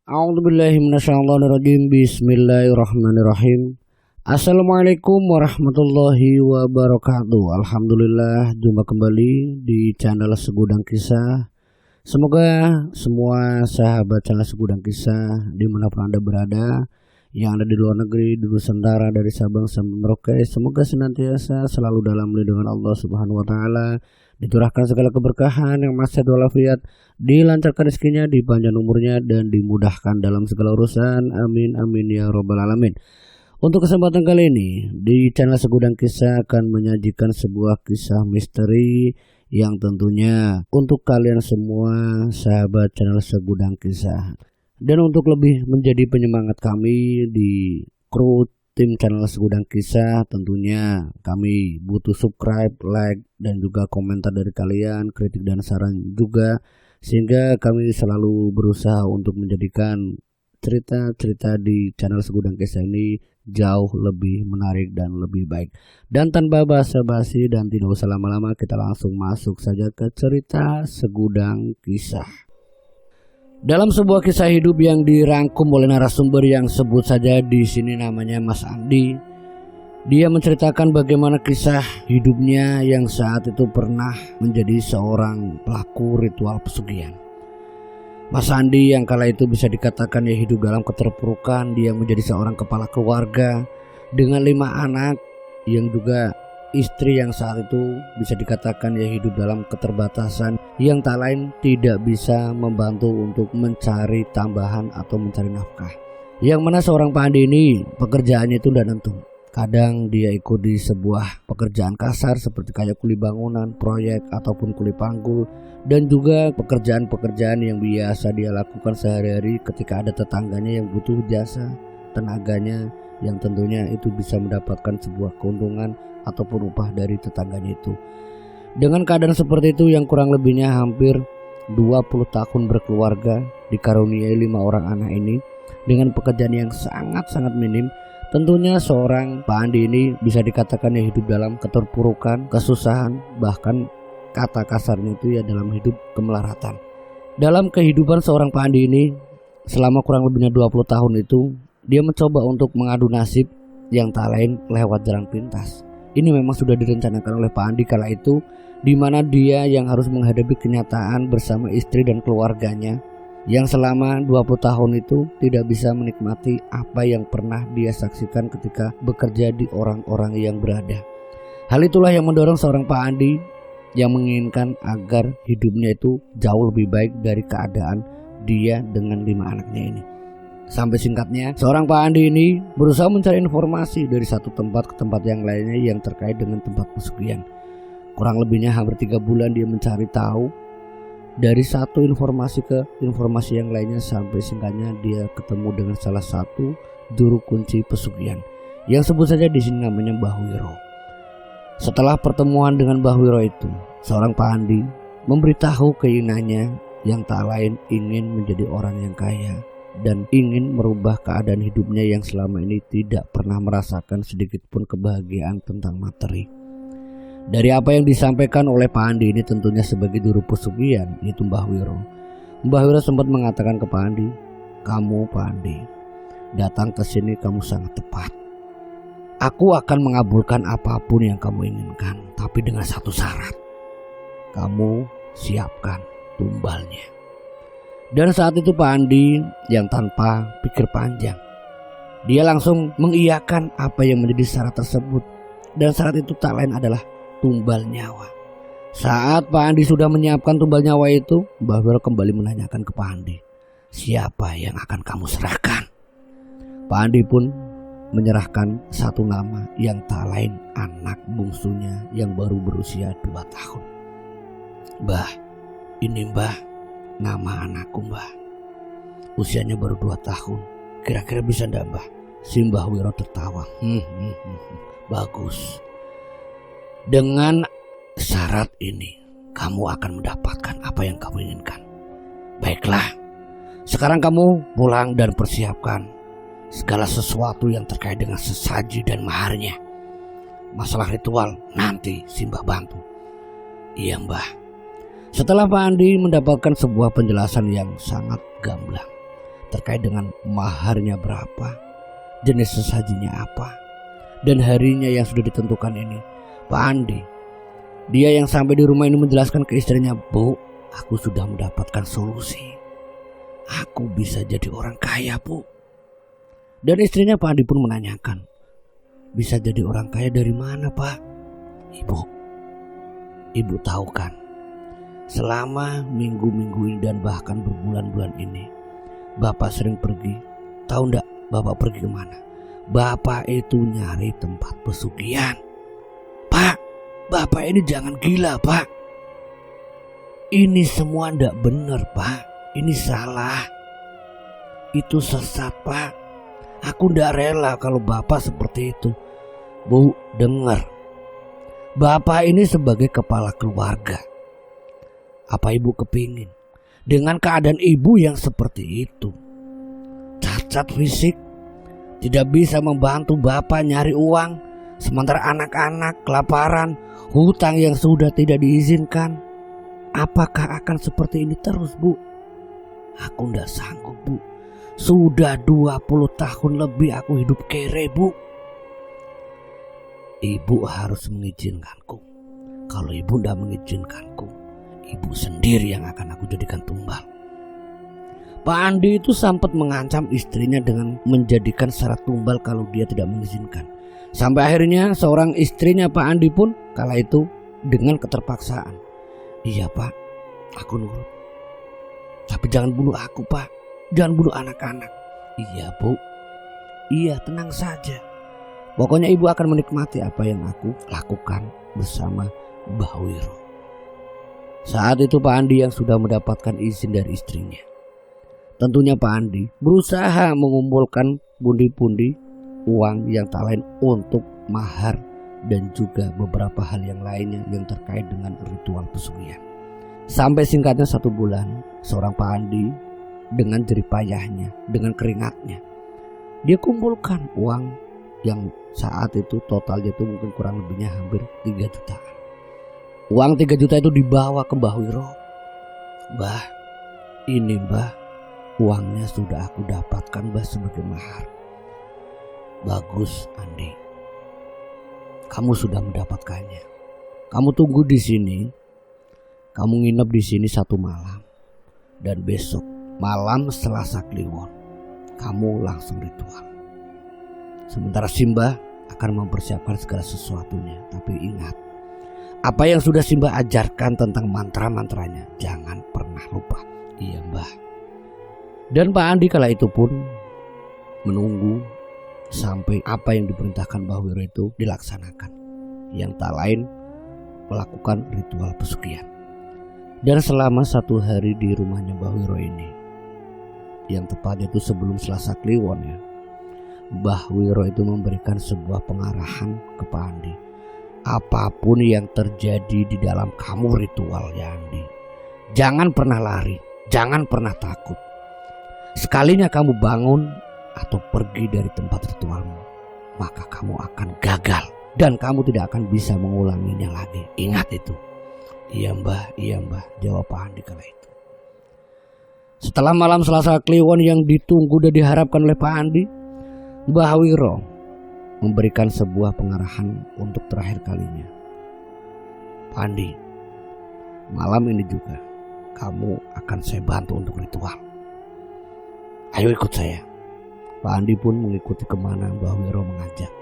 A'udzubillahi minasyaitonirrajim. Bismillahirrahmanirrahim. Assalamualaikum warahmatullahi wabarakatuh. Alhamdulillah, jumpa kembali di channel Segudang Kisah. Semoga semua sahabat channel Segudang Kisah dimanapun Anda berada, yang ada di luar negeri, di Nusantara, dari Sabang sampai Merauke, semoga senantiasa selalu dalam lindungan Allah Subhanahu wa taala, dicurahkan segala keberkahan yang masih walafiat, dilancarkan rezekinya, dipanjang umurnya, dan dimudahkan dalam segala urusan. Amin amin ya robbal alamin. Untuk kesempatan kali ini di channel Segudang Kisah akan menyajikan sebuah kisah misteri yang tentunya untuk kalian semua sahabat channel Segudang Kisah. Dan untuk lebih menjadi penyemangat kami di kru tim channel Segudang Kisah, tentunya kami butuh subscribe, like, dan juga komentar dari kalian, kritik dan saran juga, sehingga kami selalu berusaha untuk menjadikan cerita-cerita di channel Segudang Kisah ini jauh lebih menarik dan lebih baik. Dan tanpa basa-basi dan tidak usah lama-lama, kita langsung masuk saja ke cerita Segudang Kisah. Dalam sebuah kisah hidup yang dirangkum oleh narasumber yang sebut saja di sini namanya Mas Andi, dia menceritakan bagaimana kisah hidupnya yang saat itu pernah menjadi seorang pelaku ritual pesugihan. Mas Andi yang kala itu bisa dikatakan ya hidup dalam keterpurukan. Dia menjadi seorang kepala keluarga dengan 5 anak, yang juga istri yang saat itu bisa dikatakan ya hidup dalam keterbatasan, yang tak lain tidak bisa membantu untuk mencari tambahan atau mencari nafkah. Yang mana seorang Pak Andi ini pekerjaannya itu tidak nentu. Kadang dia ikut di sebuah pekerjaan kasar seperti kayak kuli bangunan, proyek, ataupun kuli panggul, dan juga pekerjaan-pekerjaan yang biasa dia lakukan sehari-hari ketika ada tetangganya yang butuh jasa tenaganya, yang tentunya itu bisa mendapatkan sebuah keuntungan ataupun upah dari tetangganya itu. Dengan keadaan seperti itu yang kurang lebihnya hampir 20 tahun berkeluarga, dikaruniai 5 orang anak ini dengan pekerjaan yang sangat-sangat minim, tentunya seorang Pak Andi ini bisa dikatakan ya hidup dalam keterpurukan, kesusahan, bahkan kata kasarnya itu ya dalam hidup kemelaratan. Dalam kehidupan seorang Pak Andi ini selama kurang lebihnya 20 tahun itu, dia mencoba untuk mengadu nasib yang tak lain lewat jalan pintas. Ini memang sudah direncanakan oleh Pak Andi kala itu, di mana dia yang harus menghadapi kenyataan bersama istri dan keluarganya yang selama 20 tahun itu tidak bisa menikmati apa yang pernah dia saksikan ketika bekerja di orang-orang yang berada. Hal itulah yang mendorong seorang Pak Andi yang menginginkan agar hidupnya itu jauh lebih baik dari keadaan dia dengan 5 anaknya ini. Sampai singkatnya, seorang Pak Andi ini berusaha mencari informasi dari satu tempat ke tempat yang lainnya yang terkait dengan tempat pesugihan. Kurang lebihnya hampir 3 bulan dia mencari tahu dari satu informasi ke informasi yang lainnya, sampai singkatnya dia ketemu dengan salah satu juru kunci pesugihan yang sebut saja di sini namanya Mbah Wiro. Setelah pertemuan dengan Mbah Wiro itu, seorang Pak Andi memberitahu keinginannya yang tak lain ingin menjadi orang yang kaya dan ingin merubah keadaan hidupnya yang selama ini tidak pernah merasakan sedikit pun kebahagiaan tentang materi. Dari apa yang disampaikan oleh Pak Andi ini tentunya sebagai juru pesugihan, yaitu Mbah Wiro. Mbah Wiro sempat mengatakan ke Pak Andi, "Kamu Pak Andi, datang ke sini kamu sangat tepat. Aku akan mengabulkan apapun yang kamu inginkan, tapi dengan satu syarat. Kamu siapkan tumbalnya." Dan saat itu Pak Andi yang tanpa pikir panjang, dia langsung mengiyakan apa yang menjadi syarat tersebut. Dan syarat itu tak lain adalah tumbal nyawa. Saat Pak Andi sudah menyiapkan tumbal nyawa itu, Mbah Wiro kembali menanyakan ke Pak Andi, "Siapa yang akan kamu serahkan?" Pak Andi pun menyerahkan satu nama yang tak lain anak bungsunya yang baru berusia 2 tahun. "Mbah, ini Mbah, nama anakku Mbah. Usianya baru 2 tahun. Kira-kira bisa ndak Mbah?" Si Mbah Wiro tertawa. Bagus. Dengan syarat ini kamu akan mendapatkan apa yang kamu inginkan. Baiklah, sekarang kamu pulang dan persiapkan segala sesuatu yang terkait dengan sesaji dan maharnya. Masalah ritual nanti si Mbah bantu. Iya Mbah. Setelah Pak Andi mendapatkan sebuah penjelasan yang sangat gamblang terkait dengan maharnya berapa, jenis sesajinya apa, dan harinya yang sudah ditentukan ini. Pak Andi, dia yang sampai di rumah ini menjelaskan ke istrinya, "Bu, aku sudah mendapatkan solusi. Aku bisa jadi orang kaya, Bu." Dan istrinya Pak Andi pun menanyakan, "Bisa jadi orang kaya dari mana, Pak?" Ibu tahu kan, selama minggu-minggu ini dan bahkan berbulan-bulan ini, Bapak sering pergi. Tahu enggak Bapak pergi kemana? Bapak itu nyari tempat pesugihan. Pak, Bapak ini jangan gila, Pak. Ini semua enggak benar, Pak. Ini salah. Itu sesat, Pak. Aku enggak rela kalau Bapak seperti itu. Bu, dengar. Bapak ini sebagai kepala keluarga. Apa Ibu kepingin dengan keadaan Ibu yang seperti itu, cacat fisik, tidak bisa membantu Bapak nyari uang, sementara anak-anak kelaparan, hutang yang sudah tidak diizinkan? Apakah akan seperti ini terus, Bu? Aku tidak sanggup, Bu. Sudah 20 tahun lebih aku hidup kere, Bu. Ibu harus mengizinkanku. Kalau Ibu tidak mengizinkanku, Ibu sendiri yang akan aku jadikan tumbal. Pak Andi itu sempat mengancam istrinya dengan menjadikan syarat tumbal kalau dia tidak mengizinkan. Sampai akhirnya seorang istrinya Pak Andi pun kala itu dengan keterpaksaan, "Iya, Pak, aku nurut. Tapi jangan bunuh aku, Pak. Jangan bunuh anak-anak." "Iya, Bu. Iya, tenang saja. Pokoknya Ibu akan menikmati apa yang aku lakukan bersama Mbah Wiro." Saat itu Pak Andi yang sudah mendapatkan izin dari istrinya. Tentunya Pak Andi berusaha mengumpulkan pundi-pundi uang yang tak lain untuk mahar dan juga beberapa hal yang lainnya yang terkait dengan ritual pesugihan. Sampai singkatnya 1 bulan, seorang Pak Andi dengan jerih payahnya, dengan keringatnya, dia kumpulkan uang yang saat itu totalnya itu mungkin kurang lebihnya hampir 3 jutaan. Uang 3 juta itu dibawa ke Mbah Wiro. "Mbah, ini Mbah, uangnya sudah aku dapatkan, Mbah, sebagai mahar." "Bagus, Andi. Kamu sudah mendapatkannya. Kamu tunggu di sini. Kamu nginep di sini 1 malam. Dan besok malam Selasa Kliwon, kamu langsung ritual. Sementara Simbah akan mempersiapkan segala sesuatunya. Tapi ingat, apa yang sudah Simbah ajarkan tentang mantra-mantranya, jangan pernah lupa." "Iya, Mbah." Dan Pak Andi kala itu pun menunggu sampai apa yang diperintahkan Mbah Wiro itu dilaksanakan, yang tak lain melakukan ritual pesugihan. Dan selama 1 hari di rumahnya Mbah Wiro ini, yang tepatnya itu sebelum Selasa Kliwon ya, Mbah Wiro itu memberikan sebuah pengarahan ke Pak Andi. "Apapun yang terjadi di dalam kamu ritual ya Andi, jangan pernah lari, jangan pernah takut. Sekalinya kamu bangun atau pergi dari tempat ritualmu, maka kamu akan gagal dan kamu tidak akan bisa mengulanginya lagi. Ingat itu." "Iya, Mbah, iya, Mbah," jawab Pak Andi kala itu. Setelah malam Selasa Kliwon yang ditunggu dan diharapkan oleh Pak Andi, Mbah Wiro memberikan sebuah pengarahan untuk terakhir kalinya. "Pak Andi, malam ini juga kamu akan saya bantu untuk ritual. Ayo ikut saya." Pak Andi pun mengikuti kemana Mbah Wiro mengajak,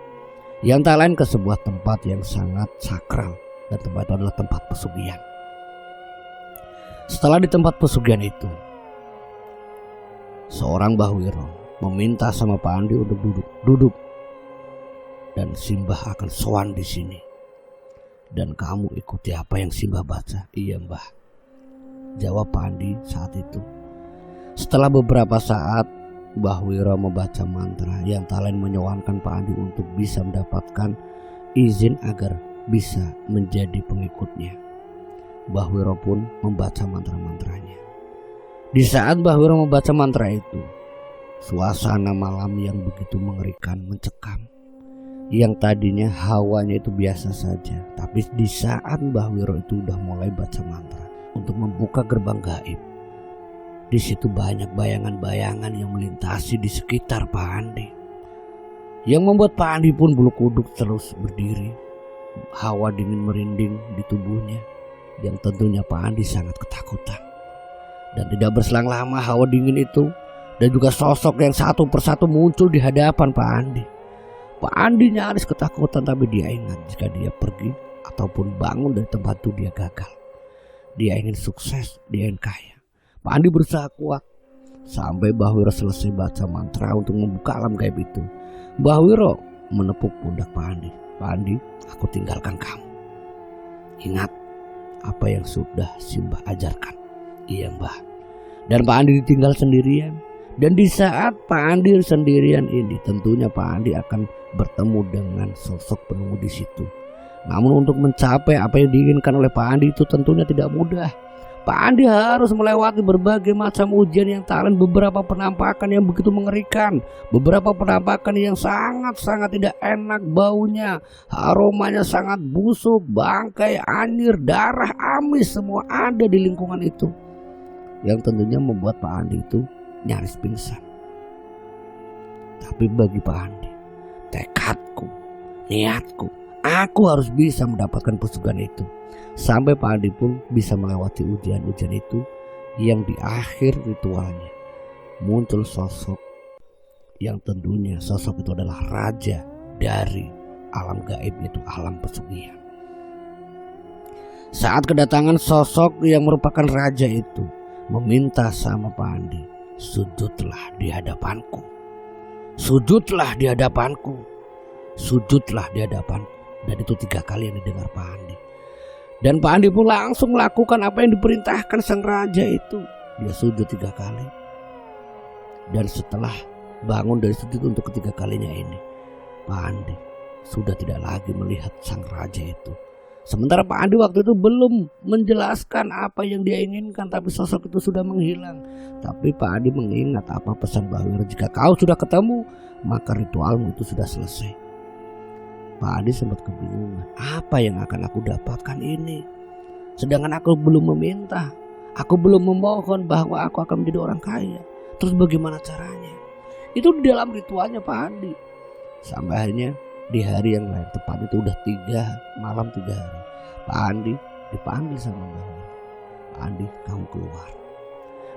yang tak lain ke sebuah tempat yang sangat sakral, dan tempat itu adalah tempat pesugihan. Setelah di tempat pesugihan itu, seorang Mbah Wiro meminta sama Pak Andi untuk duduk, dan Simbah akan sowan di sini. Dan kamu ikuti apa yang Simbah baca." "Iya, Mbah," jawab Pak Andi saat itu. Setelah beberapa saat, Mbah Wiro membaca mantra yang tak lain menyowankan Pak Andi untuk bisa mendapatkan izin agar bisa menjadi pengikutnya. Mbah Wiro pun membaca mantra-mantranya. Di saat Mbah Wiro membaca mantra itu, suasana malam yang begitu mengerikan mencekam. Yang tadinya hawanya itu biasa saja, tapi di saat Mbah Wiro itu udah mulai baca mantra untuk membuka gerbang gaib, Di situ banyak bayangan-bayangan yang melintasi di sekitar Pak Andi, yang membuat Pak Andi pun bulu kuduk terus berdiri. Hawa dingin merinding di tubuhnya, yang tentunya Pak Andi sangat ketakutan. Dan tidak berselang lama hawa dingin itu dan juga sosok yang satu persatu muncul di hadapan Pak Andi. Pak Andi nyaris ketakutan, tapi dia ingat jika dia pergi ataupun bangun dari tempat itu dia gagal. Dia ingin sukses, dia ingin kaya. Pak Andi berusaha kuat sampai Mbah Wiro selesai baca mantra untuk membuka alam gaib itu. Mbah Wiro menepuk pundak Pak Andi. Pak Andi, aku tinggalkan kamu. Ingat apa yang sudah Simbah ajarkan. Iya Mbah. Dan Pak Andi ditinggal sendirian. Dan di saat Pak Andi sendirian ini, tentunya Pak Andi akan bertemu dengan sosok penunggu di situ. Namun untuk mencapai apa yang diinginkan oleh Pak Andi itu tentunya tidak mudah. Pak Andi harus melewati berbagai macam ujian yang talent, beberapa penampakan yang begitu mengerikan, beberapa penampakan yang sangat-sangat tidak enak baunya, aromanya sangat busuk, bangkai, anyir, darah, amis semua ada di lingkungan itu, yang tentunya membuat Pak Andi itu nyaris pingsan. Tapi bagi Pak Andi, tekadku, niatku, aku harus bisa mendapatkan pesugihan itu. Sampai Pak Andi pun bisa melewati ujian-ujian itu, yang di akhir ritualnya muncul sosok yang tentunya sosok itu adalah raja dari alam gaib, yaitu alam pesugihan. Saat kedatangan sosok yang merupakan raja itu meminta sama Pak Andi, sujudlah di hadapanku, sujudlah di hadapanku, sujudlah di hadapanku. Dan itu 3 kali yang didengar Pak Andi. Dan Pak Andi pun langsung melakukan apa yang diperintahkan sang raja itu. Dia sujud 3 kali. Dan setelah bangun dari sujud untuk ketiga kalinya ini, Pak Andi sudah tidak lagi melihat sang raja itu. Sementara Pak Andi waktu itu belum menjelaskan apa yang dia inginkan, tapi sosok itu sudah menghilang. Tapi Pak Andi mengingat apa pesan Mbah Wiro, jika kau sudah ketemu maka ritualmu itu sudah selesai. Pak Andi sempat kebingungan, apa yang akan aku dapatkan ini? Sedangkan aku belum meminta, aku belum memohon bahwa aku akan menjadi orang kaya. Terus bagaimana caranya? Itu di dalam ritualnya Pak Andi. Sampai akhirnya di hari yang lain, tepat itu udah 3 malam 3 hari, Pak Andi dipanggil sama Mbah Wiro. Pak Andi, kamu keluar.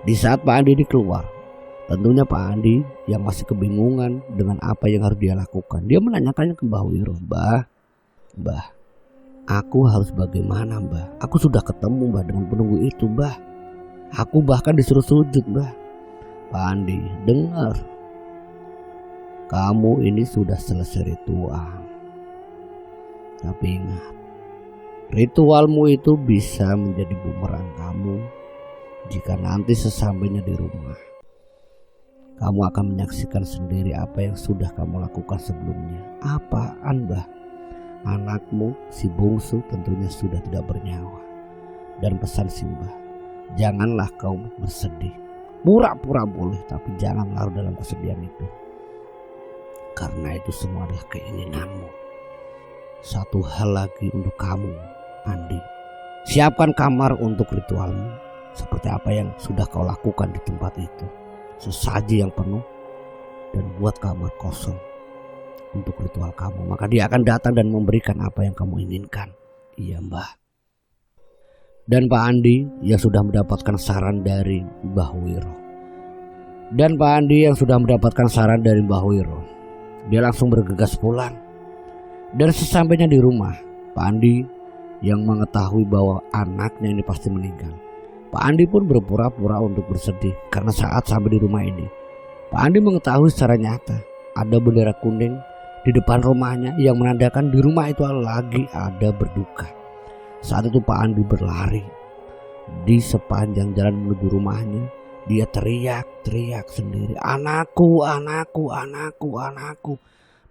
Di saat Pak Andi ini keluar, tentunya Pak Andi yang masih kebingungan dengan apa yang harus dia lakukan, dia menanyakannya ke Mbah Wiro, Mbah, aku harus bagaimana Mbah? Aku sudah ketemu Mbah dengan penunggu itu Mbah. Aku bahkan disuruh sujud Mbah. Pak Andi, dengar, kamu ini sudah selesai ritual. Tapi ingat, ritualmu itu bisa menjadi bumerang kamu jika nanti sesampainya di rumah. Kamu akan menyaksikan sendiri apa yang sudah kamu lakukan sebelumnya. Apaan Mbah? Anakmu si bungsu tentunya sudah tidak bernyawa. Dan pesan Simbah, janganlah kau bersedih. Pura-pura boleh, tapi jangan larut dalam kesedihan itu. Karena itu semua adalah keinginanmu. Satu hal lagi untuk kamu, Andi. Siapkan kamar untuk ritualmu, seperti apa yang sudah kau lakukan di tempat itu. Sesaji yang penuh, dan buat kamar kosong untuk ritual kamu. Maka dia akan datang dan memberikan apa yang kamu inginkan. Iya Mbah. Dan Pak Andi yang sudah mendapatkan saran dari Mbah Wiro. Dia langsung bergegas pulang. Dan sesampainya di rumah, Pak Andi yang mengetahui bahwa anaknya ini pasti meninggal, Pak Andi pun berpura-pura untuk bersedih karena saat sampai di rumah ini, Pak Andi mengetahui secara nyata ada bendera kuning di depan rumahnya yang menandakan di rumah itu lagi ada berduka. Saat itu Pak Andi berlari di sepanjang jalan menuju rumahnya. Dia teriak-teriak sendiri, anakku, anakku, anakku, anakku.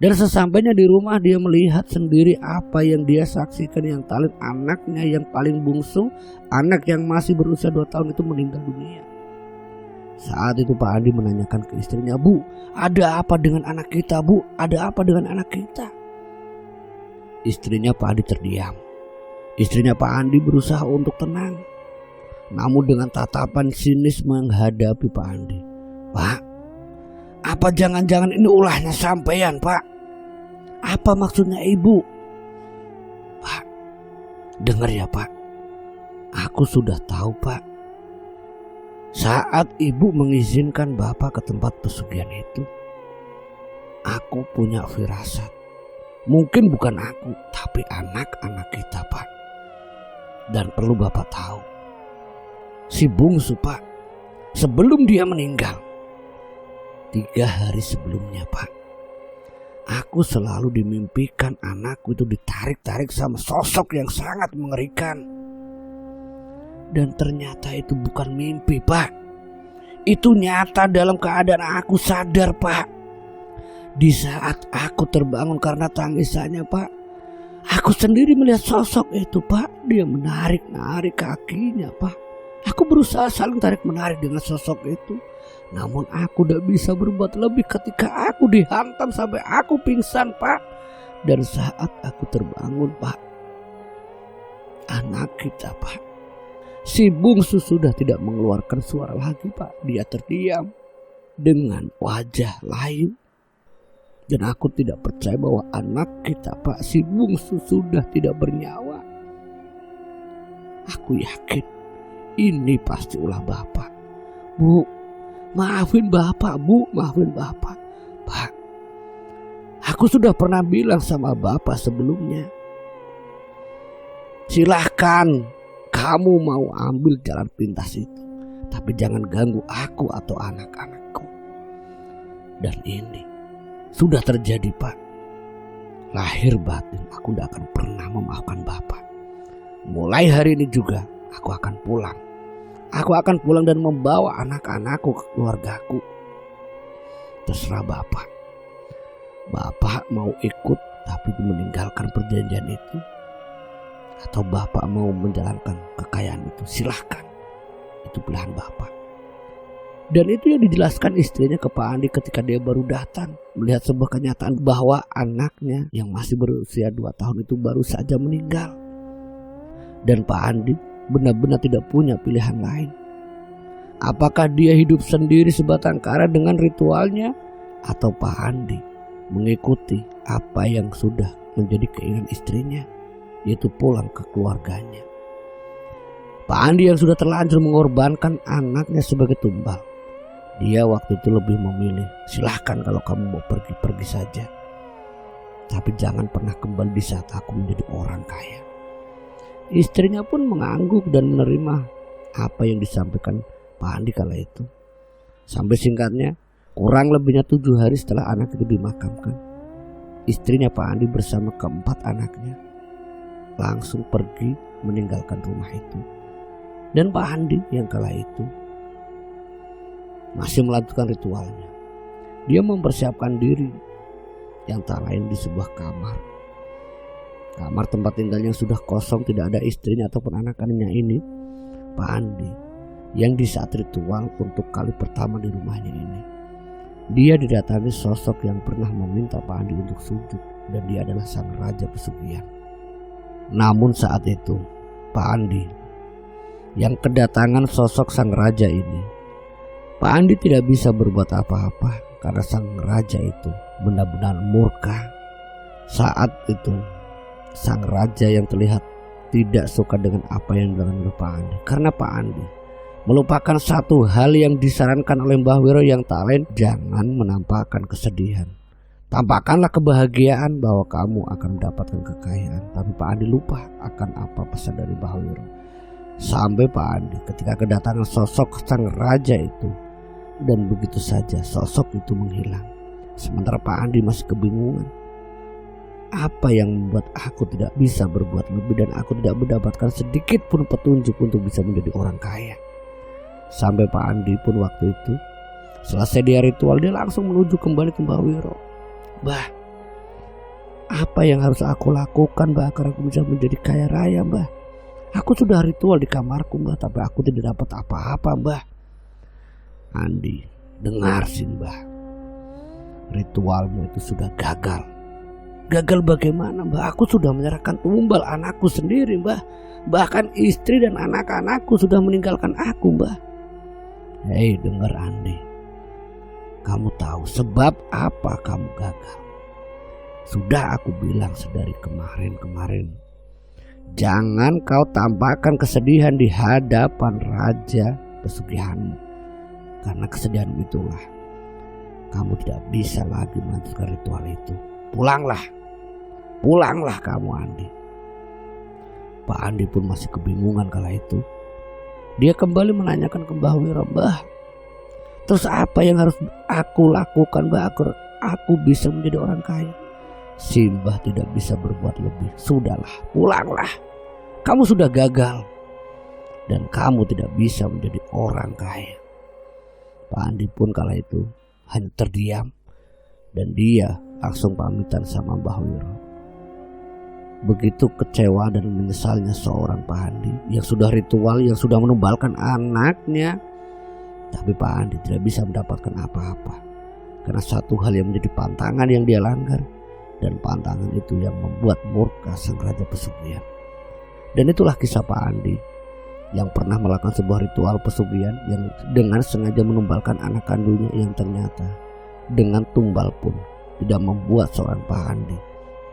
Dan sesampainya di rumah dia melihat sendiri apa yang dia saksikan, yang talent anaknya yang paling bungsu, anak yang masih berusia 2 tahun itu meninggal dunia. Saat itu Pak Andi menanyakan ke istrinya, Bu, ada apa dengan anak kita Bu? Ada apa dengan anak kita? Istrinya Pak Andi terdiam. Istrinya Pak Andi berusaha untuk tenang. namun dengan tatapan sinis menghadapi Pak Andi. "Pak, apa jangan-jangan ini ulahnya sampean, Pak? Apa maksudnya Ibu?" "Pak, dengar ya Pak, aku sudah tahu Pak. Saat Ibu mengizinkan Bapak ke tempat pesugihan itu, aku punya firasat. Mungkin bukan aku, tapi anak-anak kita Pak. Dan perlu Bapak tahu, si bungsu Pak, sebelum dia meninggal, 3 hari sebelumnya Pak, aku selalu dimimpikan anakku itu ditarik-tarik sama sosok yang sangat mengerikan. Dan ternyata itu bukan mimpi Pak. Itu nyata dalam keadaan aku sadar Pak. Di saat aku terbangun karena tangisannya Pak, aku sendiri melihat sosok itu Pak. Dia menarik-narik kakinya Pak. Aku berusaha saling tarik-menarik dengan sosok itu. Namun aku tidak bisa berbuat lebih ketika aku dihantam sampai aku pingsan Pak. Dan saat aku terbangun Pak, anak kita Pak, si bungsu sudah tidak mengeluarkan suara lagi Pak. Dia terdiam dengan wajah layu. Dan aku tidak percaya bahwa anak kita Pak, si bungsu sudah tidak bernyawa. Aku yakin ini pasti ulah Bapak. Bu, maafin Bapak Bu, maafin Bapak. Pak, aku sudah pernah bilang sama Bapak sebelumnya, silahkan kamu mau ambil jalan pintas itu, tapi jangan ganggu aku atau anak-anakku. Dan ini sudah terjadi Pak. Lahir batin aku tidak akan pernah memaafkan Bapak. Mulai hari ini juga aku akan pulang. Aku akan pulang dan membawa anak-anakku ke keluargaku. Terserah Bapak. Bapak mau ikut tapi meninggalkan perjanjian itu, atau Bapak mau menjalankan kekayaan itu, silahkan. Itu pilihan Bapak. Dan itu yang dijelaskan istrinya ke Pak Andi ketika dia baru datang melihat sebuah kenyataan bahwa anaknya yang masih berusia 2 tahun itu baru saja meninggal. Dan Pak Andi benar-benar tidak punya pilihan lain. Apakah dia hidup sendiri sebatang kara dengan ritualnya, atau Pak Andi mengikuti apa yang sudah menjadi keinginan istrinya, yaitu pulang ke keluarganya. Pak Andi yang sudah terlanjur mengorbankan anaknya sebagai tumbal, dia waktu itu lebih memilih, silahkan kalau kamu mau pergi saja, tapi jangan pernah kembali di saat aku menjadi orang kaya. Istrinya pun mengangguk dan menerima apa yang disampaikan Pak Andi kala itu. Sampai singkatnya, kurang lebihnya 7 hari setelah anak itu dimakamkan, istrinya Pak Andi bersama keempat anaknya langsung pergi meninggalkan rumah itu. Dan Pak Andi yang kala itu masih melanjutkan ritualnya. Dia mempersiapkan diri yang tak lain di sebuah kamar. Kamar tempat tinggalnya yang sudah kosong, tidak ada istrinya ataupun anak-anaknya ini. Pak Andi yang di saat ritual untuk kali pertama di rumahnya ini, dia didatangi sosok yang pernah meminta Pak Andi untuk sujud, dan dia adalah sang raja pesugihan. Namun saat itu Pak Andi yang kedatangan sosok sang raja ini, Pak Andi tidak bisa berbuat apa-apa karena sang raja itu benar-benar murka. Saat itu sang raja yang terlihat tidak suka dengan apa yang dilakukan oleh Pak Andi, karena Pak Andi melupakan satu hal yang disarankan oleh Mbah Wiro yang tak lain, jangan menampakkan kesedihan. Tampakkanlah kebahagiaan bahwa kamu akan mendapatkan kekayaan. Tapi Pak Andi lupa akan apa pesan dari Mbah Wiro. Sampai Pak Andi ketika kedatangan sosok sang raja itu, dan begitu saja sosok itu menghilang. Sementara Pak Andi masih kebingungan, apa yang membuat aku tidak bisa berbuat lebih dan aku tidak mendapatkan sedikit pun petunjuk untuk bisa menjadi orang kaya. Sampai Pak Andi pun waktu itu selesai dia ritual, dia langsung menuju kembali ke Mbah Wiro. Mbah, apa yang harus aku lakukan Mbah agar aku bisa menjadi kaya raya Mbah? Aku sudah ritual di kamarku Mbah, tapi aku tidak dapat apa-apa Mbah. Andi, dengar sih Mbah, ritualmu itu sudah gagal. Gagal bagaimana, Mbah? Aku sudah menyerahkan tumbal anakku sendiri, Mbah. Bahkan istri dan anak-anakku sudah meninggalkan aku, Mbah. Hei, dengar Andi. Kamu tahu sebab apa kamu gagal? Sudah aku bilang sedari kemarin. Jangan kau tampakkan kesedihan di hadapan raja pesugihanmu. Karena kesedihan itulah kamu tidak bisa lagi melanjutkan ritual itu. Pulanglah kamu, Andi. Pak Andi pun masih kebingungan kala itu. Dia kembali menanyakan ke Mbah Wiro, Mbah, terus apa yang harus aku lakukan, Mbah, agar aku bisa menjadi orang kaya? Si Mbah tidak bisa berbuat lebih. Sudahlah, pulanglah. Kamu sudah gagal dan kamu tidak bisa menjadi orang kaya. Pak Andi pun kala itu hanya terdiam dan dia langsung pamitan sama Mbah Wiro. Begitu kecewa dan menyesalnya seorang Pak Andi yang sudah ritual, yang sudah menumbalkan anaknya. Tapi Pak Andi tidak bisa mendapatkan apa-apa karena satu hal yang menjadi pantangan yang dia langgar, dan pantangan itu yang membuat murka sang raja pesugihan. Dan itulah kisah Pak Andi yang pernah melakukan sebuah ritual pesugihan yang dengan sengaja menumbalkan anak kandungnya, yang ternyata dengan tumbal pun tidak membuat seorang Pak Andi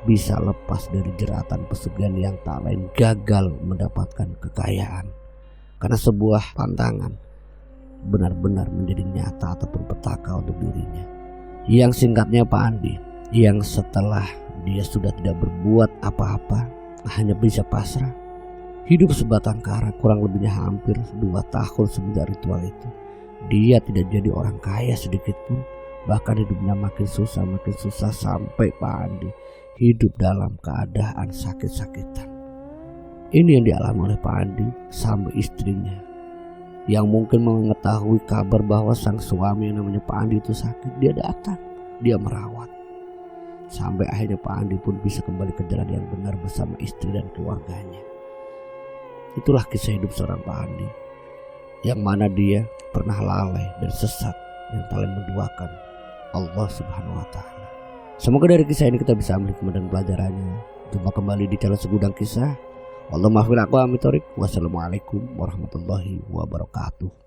bisa lepas dari jeratan pesugihan yang tak lain gagal mendapatkan kekayaan. Karena sebuah pantangan benar-benar menjadi nyata ataupun petaka untuk dirinya. Yang singkatnya Pak Andi, yang setelah dia sudah tidak berbuat apa-apa, hanya bisa pasrah, hidup sebatang kara, kurang lebihnya hampir 2 tahun semenjak ritual itu. Dia tidak jadi orang kaya sedikit pun. Bahkan hidupnya makin susah sampai Pak Andi hidup dalam keadaan sakit-sakitan. Ini yang dialami oleh Pak Andi sama istrinya, yang mungkin mengetahui kabar bahwa sang suami yang namanya Pak Andi itu sakit. Dia datang, dia merawat, sampai akhirnya Pak Andi pun bisa kembali ke jalan yang benar bersama istri dan keluarganya. Itulah kisah hidup seorang Pak Andi, yang mana dia pernah lalai dan sesat, yang tak lain menduakan Allah Subhanahu wa Ta'ala. Semoga dari kisah ini kita bisa ambil hikmah dan pelajarannya. Jumpa kembali di channel Segudang Kisah. Wassalamualaikum warahmatullahi wabarakatuh.